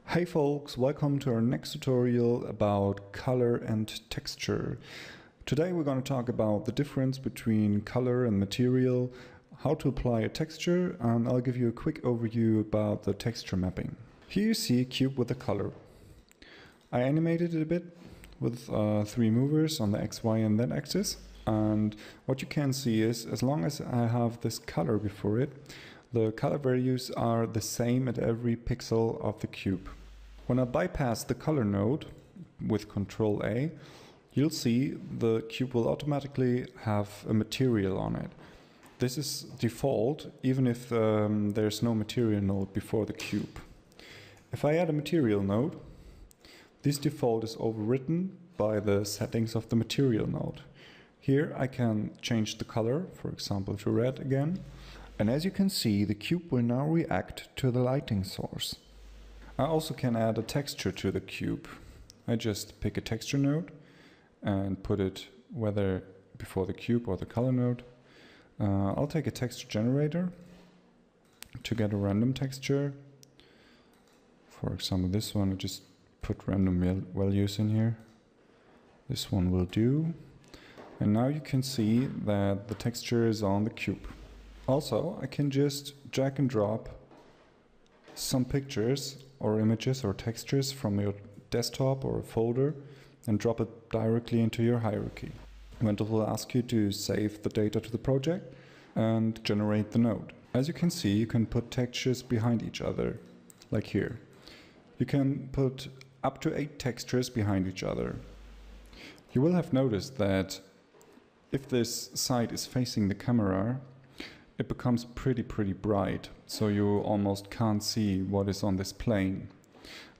Hey folks, welcome to our next tutorial about color and texture. Today we're going to talk about the difference between color and material, how to apply a texture, and I'll give you a quick overview about the texture mapping. Here you see a cube with a color. I animated it a bit with 3 movers on the X, Y and Z axis, and what you can see is as long as I have this color before it, the color values are the same at every pixel of the cube. When I bypass the color node with Ctrl A, you'll see the cube will automatically have a material on it. This is default even if there's no material node before the cube. If I add a material node, this default is overwritten by the settings of the material node. Here I can change the color, for example to red again. And as you can see, the cube will now react to the lighting source. I also can add a texture to the cube. I just pick a texture node and put it whether before the cube or the color node. I'll take a texture generator to get a random texture. For example, this one, I just put random values in here. This one will do. And now you can see that the texture is on the cube. Also, I can just drag and drop some pictures or images or textures from your desktop or a folder and drop it directly into your hierarchy. Ventuz will ask you to save the data to the project and generate the node. As you can see, you can put textures behind each other, like here. You can put up to 8 textures behind each other. You will have noticed that if this side is facing the camera, it becomes pretty bright, so you almost can't see what is on this plane.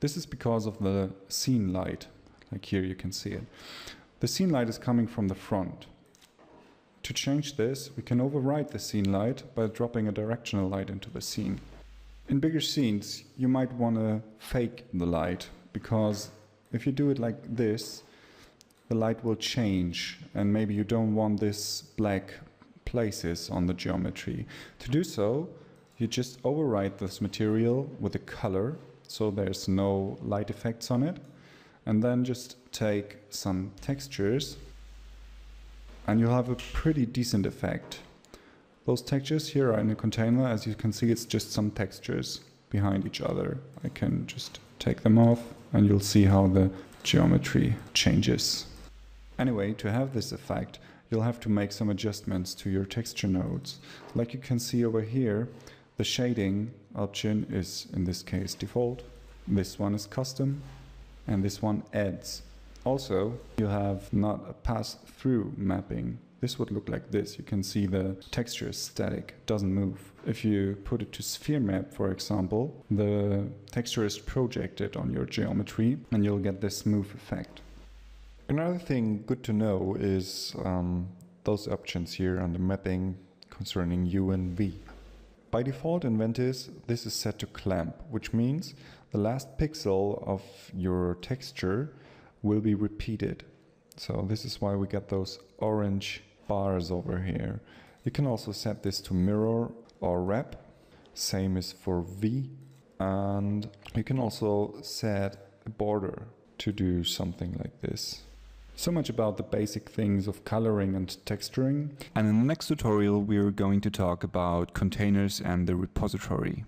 This is because of the scene light, like here you can see it. The scene light is coming from the front. To change this, we can override the scene light by dropping a directional light into the scene. In bigger scenes, you might want to fake the light, because if you do it like this, the light will change, and maybe you don't want this black places on the geometry. To do so, you just override this material with a color, so there's no light effects on it, and then just take some textures and you'll have a pretty decent effect. Those textures here are in a container. As you can see, it's just some textures behind each other. I can just take them off and you'll see how the geometry changes. Anyway, to have this effect, you'll have to make some adjustments to your texture nodes. Like you can see over here, the shading option is in this case default. This one is custom and this one adds. Also, you have not a pass-through mapping. This would look like this. You can see the texture is static, doesn't move. If you put it to sphere map, for example, the texture is projected on your geometry and you'll get this smooth effect. Another thing good to know is those options here on the mapping concerning U and V. By default in Ventuz, this is set to clamp, which means the last pixel of your texture will be repeated. So this is why we get those orange bars over here. You can also set this to mirror or wrap. Same is for V. And you can also set a border to do something like this. So much about the basic things of coloring and texturing. And in the next tutorial we are going to talk about containers and the repository.